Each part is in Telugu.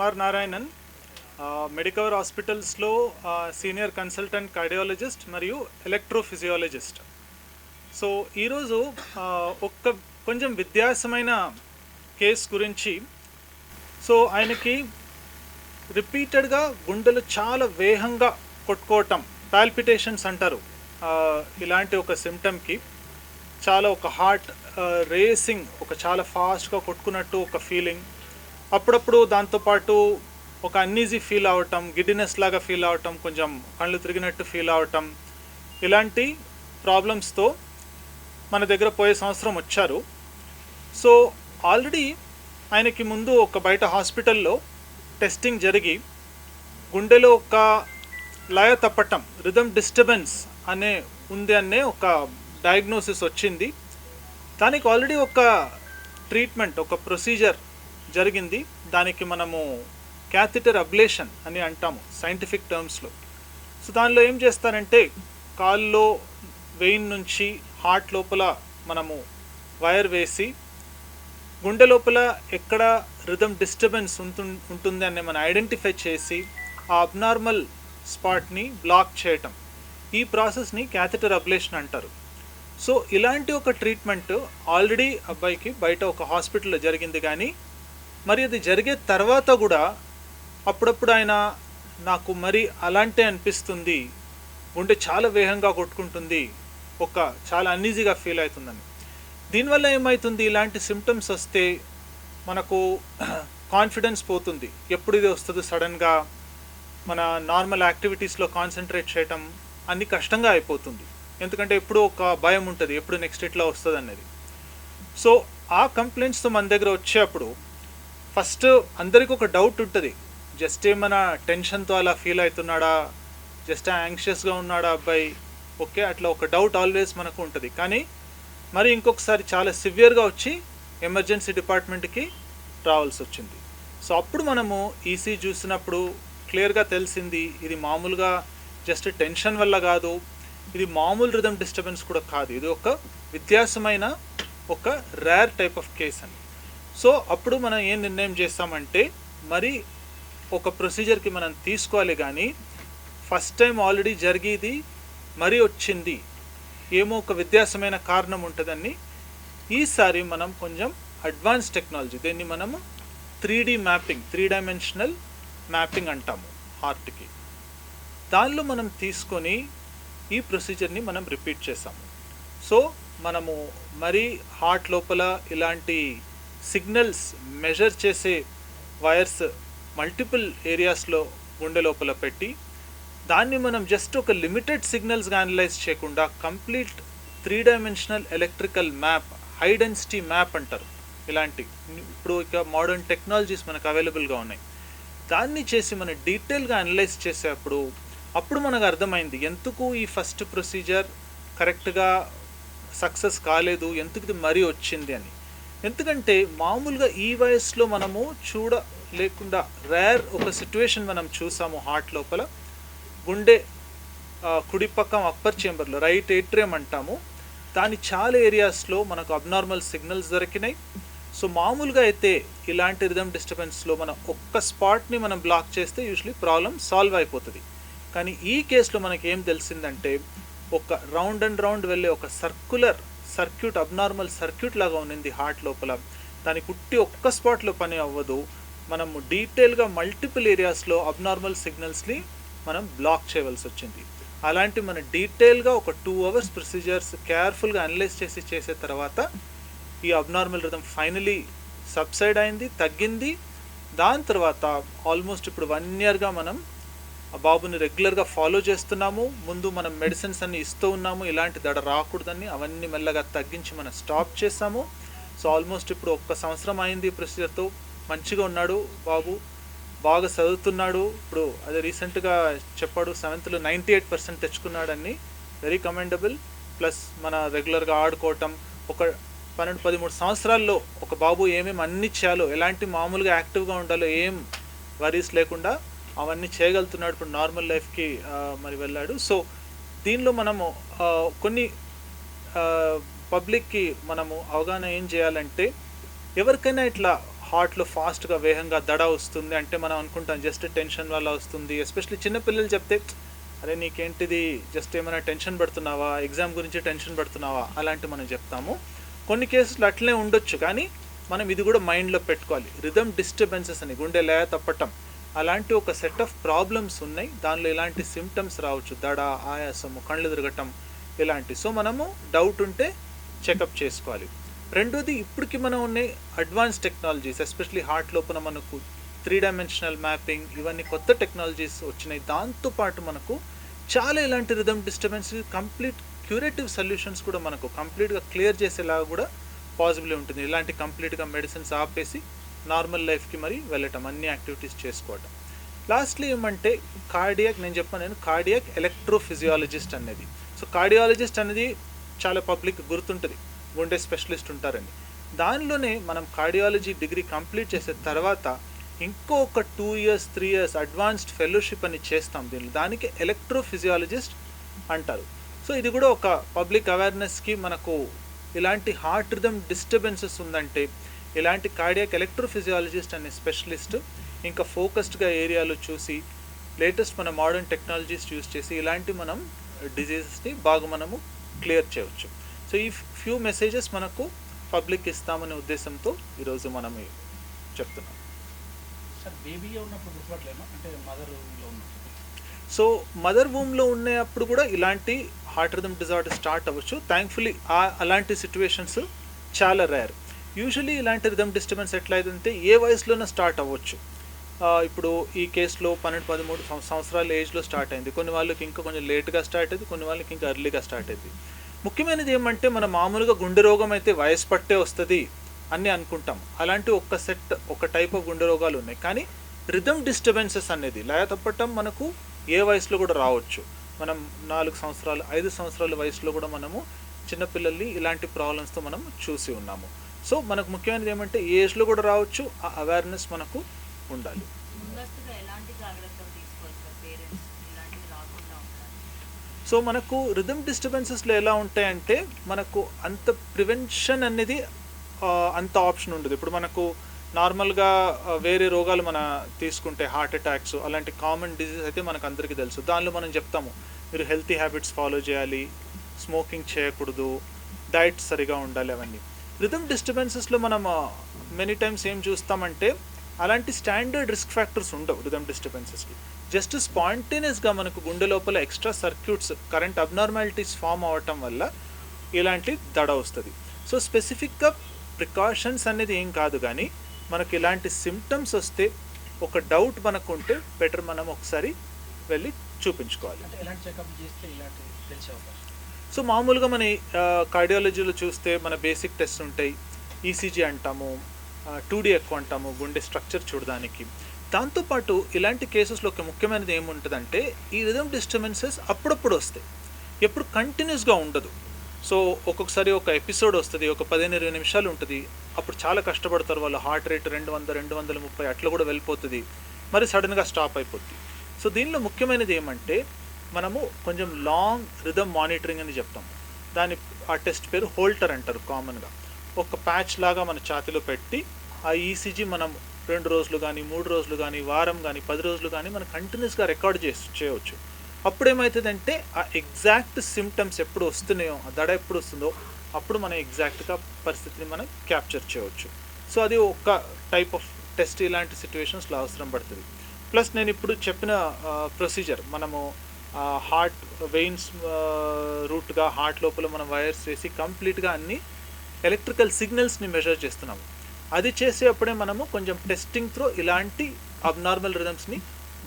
ఎంఆర్ నారాయణన్, మెడికవర్ హాస్పిటల్స్లో సీనియర్ కన్సల్టెంట్ కార్డియాలజిస్ట్ మరియు ఎలక్ట్రోఫిజియాలజిస్ట్. సో ఈరోజు కొంచెం వ్యత్యాసమైన కేస్ గురించి. సో ఆయనకి రిపీటెడ్గా గుండెలు చాలా వేగంగా కొట్టుకోవటం, పాల్పిటేషన్స్ అంటారు. ఇలాంటి ఒక సిమ్టమ్కి చాలా ఒక హార్ట్ రేసింగ్, చాలా ఫాస్ట్గా కొట్టుకున్నట్టు ఒక ఫీలింగ్. అప్పుడప్పుడు దాంతోపాటు ఒక అన్ఈజీ ఫీల్ అవటం, గిడ్డినెస్ లాగా ఫీల్ అవటం, కొంచెం కళ్ళు తిరిగినట్టు ఫీల్ అవటం, ఇలాంటి ప్రాబ్లమ్స్తో మన దగ్గర పోయే సంవత్సరం వచ్చారు. సో ఆల్రెడీ ఆయనకి ముందు ఒక బయట హాస్పిటల్లో టెస్టింగ్ జరిగి గుండెలో ఒక లయ తప్పటం, రిథమ్ డిస్టర్బెన్స్ అనే ఒక డయాగ్నోసిస్ వచ్చింది. దానికి ఆల్రెడీ ఒక ట్రీట్మెంట్, ఒక ప్రొసీజర్ జరిగింది. దానికి మనము క్యాథెటర్ అబ్లేషన్ అని అంటాము సైంటిఫిక్ టర్మ్స్లో. సో దానిలో ఏం చేస్తారంటే కాల్లో వెయిన్ నుంచి హార్ట్ లోపల మనము వైర్ వేసి గుండె లోపల ఎక్కడ రిథమ్ డిస్టర్బెన్స్ ఉంటుంది అని మనం ఐడెంటిఫై చేసి ఆ అబ్నార్మల్ స్పాట్ని బ్లాక్ చేయటం, ఈ ప్రాసెస్ని క్యాథెటర్ అబ్లేషన్ అంటారు. సో ఇలాంటి ఒక ట్రీట్మెంట్ ఆల్రెడీ అబ్బాయికి బయట ఒక హాస్పిటల్లో జరిగింది. కానీ మరి అది జరిగే తర్వాత కూడా అప్పుడప్పుడు ఆయన నాకు మరి అలాంటి అనిపిస్తుంది, గుండె చాలా వేగంగా కొట్టుకుంటుంది, చాలా అన్ఈజీగా ఫీల్ అవుతుందని. దీనివల్ల ఏమవుతుంది, ఇలాంటి సిమ్టమ్స్ వస్తే మనకు కాన్ఫిడెన్స్ పోతుంది. ఎప్పుడు ఇది వస్తుంది సడన్గా, మన నార్మల్ యాక్టివిటీస్లో కాన్సన్ట్రేట్ చేయటం అన్ని కష్టంగా అయిపోతుంది. ఎందుకంటే ఎప్పుడు ఒక భయం ఉంటుంది, ఎప్పుడు నెక్స్ట్ ఇట్లా వస్తుంది అనేది. సో ఆ కంప్లైంట్స్తో మన దగ్గర వచ్చేటప్పుడు ఫస్ట్ అందరికీ ఒక డౌట్ ఉంటుంది, జస్ట్ ఏమైనా టెన్షన్తో అలా ఫీల్ అవుతున్నాడా, జస్ట్ యాంగ్షియస్గా ఉన్నాడా అబ్బాయి, ఓకే, అట్లా ఒక డౌట్ ఆల్వేస్ మనకు ఉంటుంది. కానీ మరి ఇంకొకసారి చాలా సివియర్గా వచ్చి ఎమర్జెన్సీ డిపార్ట్మెంట్కి రావాల్సి వచ్చింది. సో అప్పుడు మనము ఈసీ చూసినప్పుడు క్లియర్గా తెలిసింది, ఇది మామూలుగా జస్ట్ టెన్షన్ వల్ల కాదు, ఇది మామూలు రిథమ్ డిస్టర్బెన్స్ కూడా కాదు, ఇది ఒక వ్యత్యాసమైన ఒక రేర్ టైప్ ఆఫ్ కేస్ అని. సో అప్పుడు మనం ఏం నిర్ణయం చేస్తామంటే మరి ఒక ప్రొసీజర్కి మనం తీసుకోవాలి. కానీ ఫస్ట్ టైం ఆల్రెడీ జరిగేది మరీ వచ్చింది, ఏమో ఒక వ్యత్యాసమైన కారణం ఉంటుందని ఈసారి మనం కొంచెం అడ్వాన్స్ టెక్నాలజీ, దీన్ని మనము 3D మ్యాపింగ్, 3 డైమెన్షనల్ మ్యాపింగ్ అంటాము హార్ట్కి, దానిలో మనం తీసుకొని ఈ ప్రొసీజర్ని మనం రిపీట్ చేసాము. సో మనము మరి హార్ట్ లోపల ఇలాంటి సిగ్నల్స్ మెజర్ చేసే వైర్స్ మల్టిపుల్ ఏరియాస్లో గుండె లోపల పెట్టి దాన్ని మనం జస్ట్ ఒక లిమిటెడ్ సిగ్నల్స్గా అనలైజ్ చేయకుండా complete 3 dimensional electrical map, high density map అంటారు. ఇలాంటి ఇప్పుడు ఇక మోడర్న్ టెక్నాలజీస్ మనకు అవైలబుల్గా ఉన్నాయి. దాన్ని చేసి మనం డీటెయిల్గా అనలైజ్ చేసేటప్పుడు అప్పుడు మనకు అర్థమైంది ఎందుకు ఈ ఫస్ట్ ప్రొసీజర్ కరెక్ట్గా సక్సెస్ కాలేదు, ఎందుకు ఇది మరీ వచ్చింది అని. ఎందుకంటే మామూలుగా ఈ వయసులో మనము చూడలేకుండా రేర్ ఒక సిచ్యువేషన్ మనం చూసాము. హార్ట్ లోపల గుండె కుడి పక్కం అప్పర్ చేంబర్లో, రైట్ ఏట్రియం అంటాము, దాని చాలా ఏరియాస్లో మనకు అబ్నార్మల్ సిగ్నల్స్ దొరికినాయి. సో మామూలుగా అయితే ఇలాంటి రిథమ్ డిస్టర్బెన్స్లో మనం ఒక్క స్పాట్ని మనం బ్లాక్ చేస్తే యూజువలీ ప్రాబ్లం సాల్వ్ అయిపోతుంది. కానీ ఈ కేసులో మనకి ఏం తెలిసిందంటే ఒక రౌండ్ అండ్ రౌండ్ వెళ్ళే ఒక సర్క్యులర్ సర్క్యూట్, అబ్నార్మల్ సర్క్యూట్ లాగా ఉన్నింది హార్ట్ లోపల. దాని కుట్టి ఒక్క స్పాట్లో పని అవ్వదు, మనము డీటెయిల్గా మల్టిపుల్ ఏరియాస్లో అబ్నార్మల్ సిగ్నల్స్ని మనం బ్లాక్ చేయవలసి వచ్చింది. అలాంటి మన డీటెయిల్గా ఒక 2 hours ప్రొసీజర్స్ కేర్ఫుల్గా అనలైజ్ చేసే తర్వాత ఈ అబ్నార్మల్ రిథమ్ ఫైనలీ సబ్సైడ్ అయింది, తగ్గింది. దాని తర్వాత ఆల్మోస్ట్ ఇప్పుడు 1 yearగా మనం ఆ బాబుని రెగ్యులర్గా ఫాలో చేస్తున్నాము. ముందు మనం మెడిసిన్స్ అన్ని ఇస్తూ ఉన్నాము, ఇలాంటి దడ రాకూడదని, అవన్నీ మెల్లగా తగ్గించి మనం స్టాప్ చేసాము. సో ఆల్మోస్ట్ ఇప్పుడు 1 సంవత్సరం అయింది ప్రొసీజర్తో. మంచిగా ఉన్నాడు బాబు, బాగా చదువుతున్నాడు. ఇప్పుడు అదే రీసెంట్గా చెప్పాడు 7th 98% తెచ్చుకున్నాడని, వెరీ కమెండబుల్. ప్లస్ మన రెగ్యులర్గా ఆడుకోవటం, ఒక 12-13 సంవత్సరాల్లో ఒక బాబు ఏమేమి అన్ని చేయాలో, ఎలాంటి మామూలుగా యాక్టివ్గా ఉండాలో ఏం వరీస్ లేకుండా అవన్నీ చేయగలుగుతున్నాడు. ఇప్పుడు నార్మల్ లైఫ్కి మరి వెళ్ళాడు. సో దీనిలో మనము కొన్ని పబ్లిక్కి మనము అవగాహన ఏం చేయాలంటే, ఎవరికైనా ఇట్లా హార్ట్లో ఫాస్ట్గా వేగంగా దడ వస్తుంది అంటే మనం అనుకుంటాం జస్ట్ టెన్షన్ వల్ల వస్తుంది. ఎస్పెషల్లీ చిన్నపిల్లలు చెప్తే అరే నీకేంటిది జస్ట్ ఏమైనా టెన్షన్ పడుతున్నావా, ఎగ్జామ్ గురించి టెన్షన్ పడుతున్నావా అలాంటి మనం చెప్తాము. కొన్ని కేసులు అట్లనే ఉండొచ్చు, కానీ మనం ఇది కూడా మైండ్లో పెట్టుకోవాలి. రిథమ్ డిస్టర్బెన్సెస్ అని గుండె లయ తప్పటం అలాంటి ఒక సెట్ ఆఫ్ ప్రాబ్లమ్స్ ఉన్నాయి. దానిలో ఇలాంటి సిమ్టమ్స్ రావచ్చు, దడ, ఆయాసము, కళ్ళు తిరగటం ఇలాంటి. సో మనము డౌట్ ఉంటే చెకప్ చేసుకోవాలి. రెండోది, ఇప్పటికి మనం ఉన్నాయి అడ్వాన్స్ టెక్నాలజీస్, ఎస్పెషలీ హార్ట్ లోపల మనకు 3 డైమెన్షనల్ మ్యాపింగ్ ఇవన్నీ కొత్త టెక్నాలజీస్ వచ్చినాయి. దాంతోపాటు మనకు చాలా ఇలాంటి rhythm disturbance complete curative solutions కూడా మనకు కంప్లీట్గా క్లియర్ చేసేలాగా కూడా పాసిబిలిటీ ఉంటుంది. ఇలాంటి కంప్లీట్గా మెడిసిన్స్ ఆపేసి నార్మల్ లైఫ్కి మరి వెళ్ళటం, అన్ని యాక్టివిటీస్ చేసుకోవటం. లాస్ట్లీ ఏమంటే కార్డియాక్, నేను చెప్పాను కార్డియాక్ ఎలక్ట్రోఫిజియాలజిస్ట్ అనేది. సో కార్డియాలజిస్ట్ అనేది చాలా పబ్లిక్ గుర్తుంటుంది, గుండె స్పెషలిస్ట్ ఉంటారండి. దానిలోనే మనం కార్డియాలజీ డిగ్రీ కంప్లీట్ చేసే తర్వాత ఇంకో ఒక 2 years 3 years అడ్వాన్స్డ్ ఫెలోషిప్ అని చేస్తాం దీనిలో. దానికి ఎలక్ట్రోఫిజియాలజిస్ట్ అంటారు. సో ఇది కూడా ఒక పబ్లిక్ అవేర్నెస్కి మనకు ఇలాంటి హార్ట్ రిథమ్ డిస్టర్బెన్సెస్ ఉందంటే ఇలాంటి కార్డియాక్ ఎలక్ట్రోఫిజియాలజిస్ట్ అనే స్పెషలిస్ట్ ఇంకా ఫోకస్డ్గా ఏరియాలో చూసి లేటెస్ట్ మన మోడర్న్ టెక్నాలజీస్ యూస్ చేసి ఇలాంటి మనం డిజీజెస్ని బాగా మనము క్లియర్ చేయవచ్చు. సో ఈ ఫ్యూ మెసేజెస్ మనకు పబ్లిక్ ఇస్తామనే ఉద్దేశంతో ఈరోజు మనం చెప్తున్నాం. సార్ బేబీ ఉన్నప్పుడు గుర్తుపట్టలేమా, అంటే మదర్ వూమ్లో ఉన్నప్పుడు? సో మదర్ వూమ్లో ఉన్నప్పుడు కూడా ఇలాంటి హార్ట్ రిథమ్ డిజార్డర్ స్టార్ట్ అవ్వచ్చు. థ్యాంక్ఫుల్లీ అలాంటి సిచ్యువేషన్స్ చాలా రేర్. యూజువలీ ఇలాంటి రిథమ్ డిస్టర్బెన్స్ ఎట్లా అవుతుందంటే ఏ వయసులోనే స్టార్ట్ అవ్వచ్చు. ఇప్పుడు ఈ కేసులో 12-13 సంవత్సరాల ఏజ్లో స్టార్ట్ అయింది. కొన్ని వాళ్ళకి ఇంకా కొంచెం లేట్గా స్టార్ట్ అయింది, కొన్ని వాళ్ళకి ఇంకా ఎర్లీగా స్టార్ట్ అయింది. ముఖ్యమైనది ఏమంటే మన మామూలుగా గుండె రోగం అయితే వయసు పట్టే వస్తుంది అని అనుకుంటాం. అలాంటి ఒక టైప్ ఆఫ్ గుండె రోగాలు ఉన్నాయి. కానీ రిథమ్ డిస్టర్బెన్సెస్ అనేది లయ తప్పటం మనకు ఏ వయసులో కూడా రావచ్చు. మనం 4 సంవత్సరాలు 5 సంవత్సరాల వయసులో కూడా మనము చిన్నపిల్లల్ని ఇలాంటి ప్రాబ్లమ్స్తో మనం చూసి ఉన్నాము. సో మనకు ముఖ్యమైనది ఏమంటే ఏ ఏజ్లో కూడా రావచ్చు, ఆ అవేర్నెస్ మనకు ఉండాలి. సో మనకు రిథమ్ డిస్టర్బెన్సెస్లో ఎలా ఉంటాయంటే మనకు అంత ప్రివెన్షన్ అనేది అంత ఆప్షన్ ఉండదు. ఇప్పుడు మనకు నార్మల్గా వేరే రోగాలు మన తీసుకుంటే హార్ట్ అటాక్స్ అలాంటి కామన్ డిజీజ్ అయితే మనకు అందరికీ తెలుసు. దానిలో మనం చెప్తాము మీరు హెల్తీ హ్యాబిట్స్ ఫాలో చేయాలి, స్మోకింగ్ చేయకూడదు, డైట్ సరిగా ఉండాలి అవన్నీ. రిథమ్ డిస్టర్బెన్సెస్లో మనం మెనీ టైమ్స్ ఏం చూస్తామంటే అలాంటి స్టాండర్డ్ రిస్క్ ఫ్యాక్టర్స్ ఉండవు రిథమ్ డిస్టర్బెన్సెస్కి. జస్ట్ స్పాంటేనియస్గా మనకు గుండె లోపల extra circuits current abnormalities form అవ్వటం వల్ల ఇలాంటి దడ వస్తుంది. సో స్పెసిఫిక్గా ప్రికాషన్స్ అనేది ఏం కాదు, కానీ మనకు ఇలాంటి సిమ్టమ్స్ వస్తే ఒక డౌట్ మనకు ఉంటే బెటర్ మనం ఒకసారి వెళ్ళి చూపించుకోవాలి. సో మామూలుగా మన కార్డియాలజీలో చూస్తే మన బేసిక్ టెస్ట్ ఉంటాయి, ఈసీజీ అంటాము, 2D ఎక్కువ అంటాము గుండె స్ట్రక్చర్ చూడడానికి. దాంతోపాటు ఇలాంటి కేసెస్లో ఒక ముఖ్యమైనది ఏముంటుందంటే ఈ రిథమ్ డిస్టర్బెన్సెస్ అప్పుడప్పుడు వస్తాయి, ఎప్పుడు కంటిన్యూస్గా ఉండదు. సో ఒక్కొక్కసారి ఒక ఎపిసోడ్ వస్తుంది, ఒక 15-20 నిమిషాలు ఉంటుంది, అప్పుడు చాలా కష్టపడతారు వాళ్ళు, హార్ట్ రేట్ 200-230 అట్లా కూడా వెళ్ళిపోతుంది, మరి సడన్గా స్టాప్ అయిపోద్ది. సో దీనిలో ముఖ్యమైనది ఏమంటే మనము కొంచెం లాంగ్ రిథమ్ మానిటరింగ్ అని చెప్తాము. ఆ టెస్ట్ పేరు హోల్టర్ అంటారు. కామన్గా ఒక ప్యాచ్ లాగా మన ఛాతీలో పెట్టి ఆ ఈసీజీ మనం 2 రోజులు కానీ 3 రోజులు కానీ వారం కానీ 10 రోజులు కానీ మనం కంటిన్యూస్గా రికార్డ్ చేయవచ్చు. అప్పుడు ఏమవుతుందంటే ఆ ఎగ్జాక్ట్ సిమ్టమ్స్ ఎప్పుడు వస్తున్నాయో, ఆ దడ ఎప్పుడు వస్తుందో అప్పుడు మనం ఎగ్జాక్ట్గా పరిస్థితిని మనం క్యాప్చర్ చేయవచ్చు. సో అది ఒక టైప్ ఆఫ్ టెస్ట్ ఇలాంటి సిచ్యువేషన్స్లో అవసరం పడుతుంది. ప్లస్ నేను ఇప్పుడు చెప్పిన ప్రొసీజర్ మనము హార్ట్ వెయిన్స్ రూట్గా హార్ట్ లోపల మనం వైర్స్ వేసి కంప్లీట్గా అన్ని ఎలక్ట్రికల్ సిగ్నల్స్ని మెజర్ చేస్తున్నాము. అది చేసేటప్పుడే మనము కొంచెం టెస్టింగ్ త్రూ ఇలాంటి అబ్నార్మల్ రిథమ్స్ని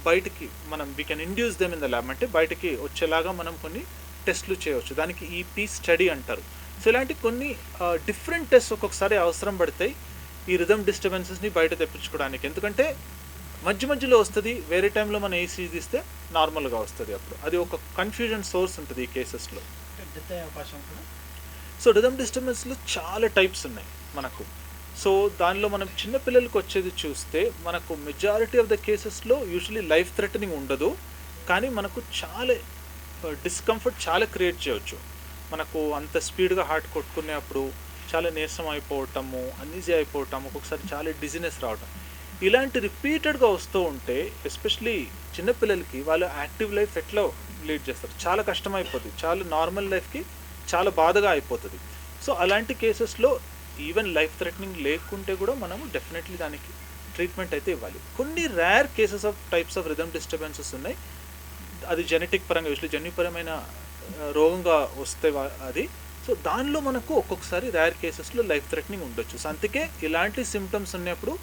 బయటికి మనం we can induce them in the lab, అంటే బయటికి వచ్చేలాగా మనం కొన్ని టెస్ట్లు చేయవచ్చు. దానికి ఈపీ స్టడీ అంటారు. సో ఇలాంటి కొన్ని డిఫరెంట్ టెస్ట్ ఒక్కొక్కసారి అవసరం పడతాయి ఈ రిథమ్ డిస్టర్బెన్సెస్ని బయట తెప్పించుకోవడానికి. ఎందుకంటే మధ్యలో వస్తుంది, వేరే టైంలో మనం ఈసీజీ తీస్తే నార్మల్గా వస్తుంది. అప్పుడు అది ఒక కన్ఫ్యూజన్ సోర్స్ ఉంటుంది ఈ కేసెస్లో. సో రిథమ్ డిస్టర్బెన్స్లో చాలా టైప్స్ ఉన్నాయి మనకు. సో దానిలో మనం చిన్నపిల్లలకు వచ్చేది చూస్తే మనకు మెజారిటీ ఆఫ్ ద కేసెస్లో యూజువలీ లైఫ్ థ్రెటనింగ్ ఉండదు, కానీ మనకు చాలా డిస్కంఫర్ట్ చాలా క్రియేట్ చేయవచ్చు. మనకు అంత స్పీడ్గా హార్ట్ కొట్టుకునేప్పుడు చాలా నీరసం అయిపోవటము, అన్ఈజీ అయిపోవటం, ఒక్కొక్కసారి చాలా డిజినెస్ రావటం, ఇలాంటి రిపీటెడ్గా వస్తూ ఉంటే ఎస్పెషలీ చిన్నపిల్లలకి వాళ్ళు యాక్టివ్ లైఫ్ ఎట్లా లీడ్ చేస్తారు, చాలా కష్టమైపోతుంది, చాలా నార్మల్ లైఫ్కి చాలా బాధగా అయిపోతుంది. సో అలాంటి కేసెస్లో ఈవెన్ లైఫ్ థ్రెటనింగ్ లేకుంటే కూడా మనము డెఫినెట్లీ దానికి ట్రీట్మెంట్ అయితే ఇవ్వాలి. కొన్ని rare cases of types of rhythm disturbances ఉన్నాయి, అది జెనెటిక్ పరంగా యూజువల్లీ జన్యుపరమైన రోగంగా వస్తే అది. సో దానిలో మనకు ఒక్కొక్కసారి రేర్ కేసెస్లో లైఫ్ థ్రెటనింగ్ ఉండొచ్చు. సో అందుకే ఇలాంటి సిమ్టమ్స్ ఉన్నప్పుడు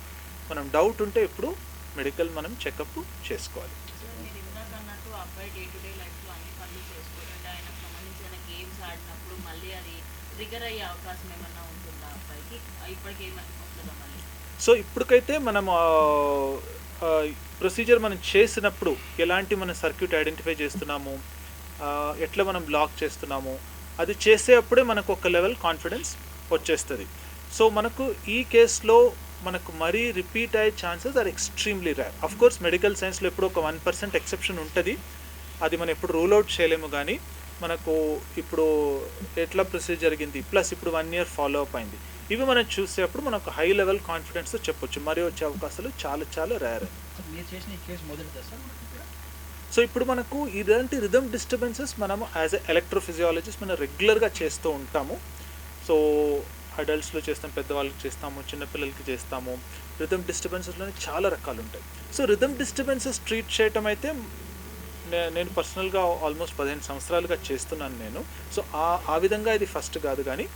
మనం డౌట్ ఉంటే ఎప్పుడు మెడికల్ మనం చెకప్ చేసుకోవాలి. మీరు ఇందాక అన్నట్టు అబ్బాయి డే టు డే లైఫ్లో అన్ని పనులు చేసుకోవాలంటే ఆయనకు సంబంధించిన గేమ్స్ ఆడినప్పుడు మళ్ళీ అది ట్రిగర్ అయ్యే అవకాశం ఏమన్నా ఉంటుందా అబ్బాయికి? ఇప్పటికి ఏమన్నా ఉంటుందా మళ్ళీ? సో ఇప్పటికైతే మనం ప్రొసీజర్ మనం చేసినప్పుడు ఎలాంటి మన సర్క్యూట్ ఐడెంటిఫై చేస్తున్నాము, ఎట్లా మనం బ్లాక్ చేస్తున్నాము, అది చేసేటప్పుడే మనకు ఒక లెవెల్ కాన్ఫిడెన్స్ వచ్చేస్తుంది. సో మనకు ఈ కేసులో మనకు మరీ రిపీట్ అయ్యే chances are extremely rare. Of course medical సైన్స్లో ఎప్పుడు ఒక 1% ఎక్సెప్షన్ ఉంటుంది, అది మనం ఎప్పుడు రూల్ అవుట్ చేయలేము. కానీ మనకు ఇప్పుడు ఎట్లా ప్రొసీజర్ జరిగింది ప్లస్ ఇప్పుడు 1 year ఫాలో అప్ అయింది, ఇవి మనం చూసేటప్పుడు మనకు హై లెవెల్ కాన్ఫిడెన్స్తో చెప్పొచ్చు. మరి వచ్చే అవకాశాలు చాలా చాలా రేర్. మీరు చేసిన ఈ కేసు మొదటిదా సార్ మనకి ఇక్కడ? సో ఇప్పుడు మనకు ఇలాంటి రిథమ్ డిస్టర్బెన్సెస్ మనము యాజ్ ఎ ఎలక్ట్రోఫిజియాలజిస్ట్ మనం రెగ్యులర్గా చేస్తూ ఉంటాము. సో అడల్ట్స్లో చేస్తాం, పెద్దవాళ్ళకి చేస్తాము, చిన్నపిల్లలకి చేస్తాము. రిథమ్ డిస్టర్బెన్సెస్లోనే చాలా రకాలు ఉంటాయి. సో రిథమ్ డిస్టర్బెన్సెస్ ట్రీట్ చేయటం అయితే నేను పర్సనల్గా ఆల్మోస్ట్ 15 సంవత్సరాలుగా చేస్తున్నాను నేను. సో ఆ విధంగా ఇది ఫస్ట్ కాదు, కానీ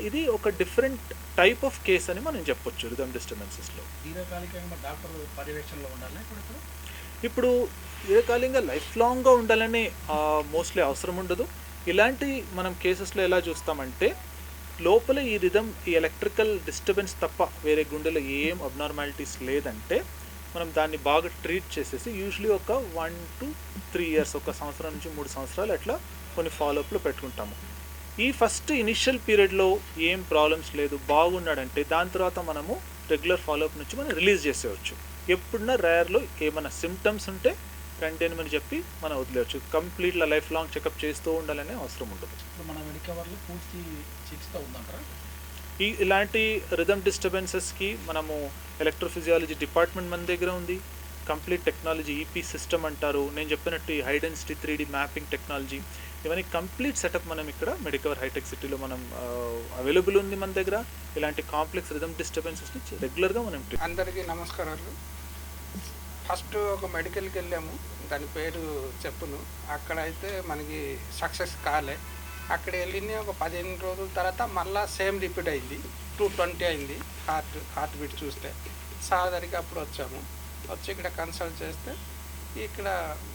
ఇది ఒక డిఫరెంట్ టైప్ ఆఫ్ కేస్ అని మనం చెప్పొచ్చు రిథమ్ డిస్టర్బెన్సెస్లో. దీర్ఘకాలికంగా డాక్టర్ పర్యవేక్షణలో ఉండాలి ఇప్పుడు దీర్ఘకాలికంగా లైఫ్ లాంగ్గా ఉండాలని మోస్ట్లీ అవసరం ఉండదు. ఇలాంటి మనం కేసెస్లో ఎలా చూస్తామంటే లోపల ఈ ఎలక్ట్రికల్ డిస్టర్బెన్స్ తప్ప వేరే గుండెలో ఏం అబ్నార్మాలిటీస్ లేదంటే మనం దాన్ని బాగా ట్రీట్ చేసేసి యూజువలీ ఒక 1 to 3 years, 1 సంవత్సరం నుంచి 3 సంవత్సరాలు అట్లా కొన్ని ఫాలోఅప్లో పెట్టుకుంటాము. ఈ ఫస్ట్ ఇనిషియల్ పీరియడ్లో ఏం ప్రాబ్లమ్స్ లేదు, బాగున్నాడంటే దాని తర్వాత మనము రెగ్యులర్ ఫాలోఅప్ నుంచి మనం రిలీజ్ చేసేయచ్చు. ఎప్పుడున్నా రేర్లో ఏమైనా సిమ్టమ్స్ ఉంటే రండి అని చెప్పి మనం వదిలేయచ్చు. కంప్లీట్గా లైఫ్ లాంగ్ చెకప్ చేస్తూ ఉండాలనే అవసరం ఉండదు. మన మెడికవర్లో పూర్తి చికిత్స ఉందంటారా? ఇలాంటి రిథమ్ డిస్టర్బెన్సెస్కి మనము ఎలక్ట్రోఫిజియాలజీ డిపార్ట్మెంట్ మన దగ్గర ఉంది. కంప్లీట్ టెక్నాలజీ ఈపీ సిస్టమ్ అంటారు, నేను చెప్పినట్టు ఈ high density 3D mapping technology, ఇవన్నీ కంప్లీట్ సెటప్ మనం ఇక్కడ మెడికవర్ హైటెక్ సిటీలో మనం అవైలబుల్ ఉంది మన దగ్గర. ఇలాంటి కాంప్లెక్స్ రిథమ్ డిస్టర్బెన్సెస్ని రెగ్యులర్గా మనం. అందరికీ నమస్కారాలు. ఫస్ట్ ఒక మెడికల్కి వెళ్ళాము, దాని పేరు చెప్పును, అక్కడైతే మనకి సక్సెస్ కాలే. అక్కడ వెళ్ళింది ఒక 15 రోజుల తర్వాత మళ్ళీ సేమ్ రిపీట్ అయింది, 220 అయింది హార్ట్ బీట్ చూస్తే. సార్ దగ్గరికి అప్పుడు వచ్చాము, వచ్చి ఇక్కడ కన్సల్ట్ చేస్తే ఇక్కడ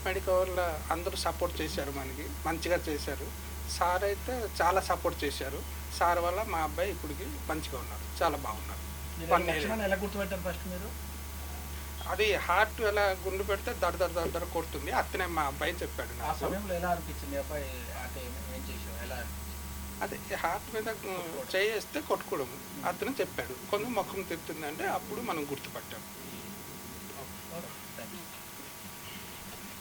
మెడికవర్లో అందరూ సపోర్ట్ చేశారు, మనకి మంచిగా చేశారు. సార్ అయితే చాలా సపోర్ట్ చేశారు. సార్ వల్ల మా అబ్బాయి ఇప్పటికి మంచిగా ఉన్నారు, చాలా బాగున్నారు. ఎలా గుర్తుపెట్టారు ఫస్ట్ మీరు? అది హార్ట్ ఎలా గుండు పెడితే దడ కొడుతుంది, అతనే మా అబ్బాయి చెప్పాడు. ఆ సమయంలో ఎలా అనిపించింది అబ్బాయి? అంటే ఏం చేసావు, ఎలా అనిపించింది? అదే హార్ట్ మీద చేస్తే కొట్టుకోవడం అతను చెప్పాడు. కొంచెం ముఖం తిప్పుతుందంటే అప్పుడు మనం గుర్తుపట్టాము.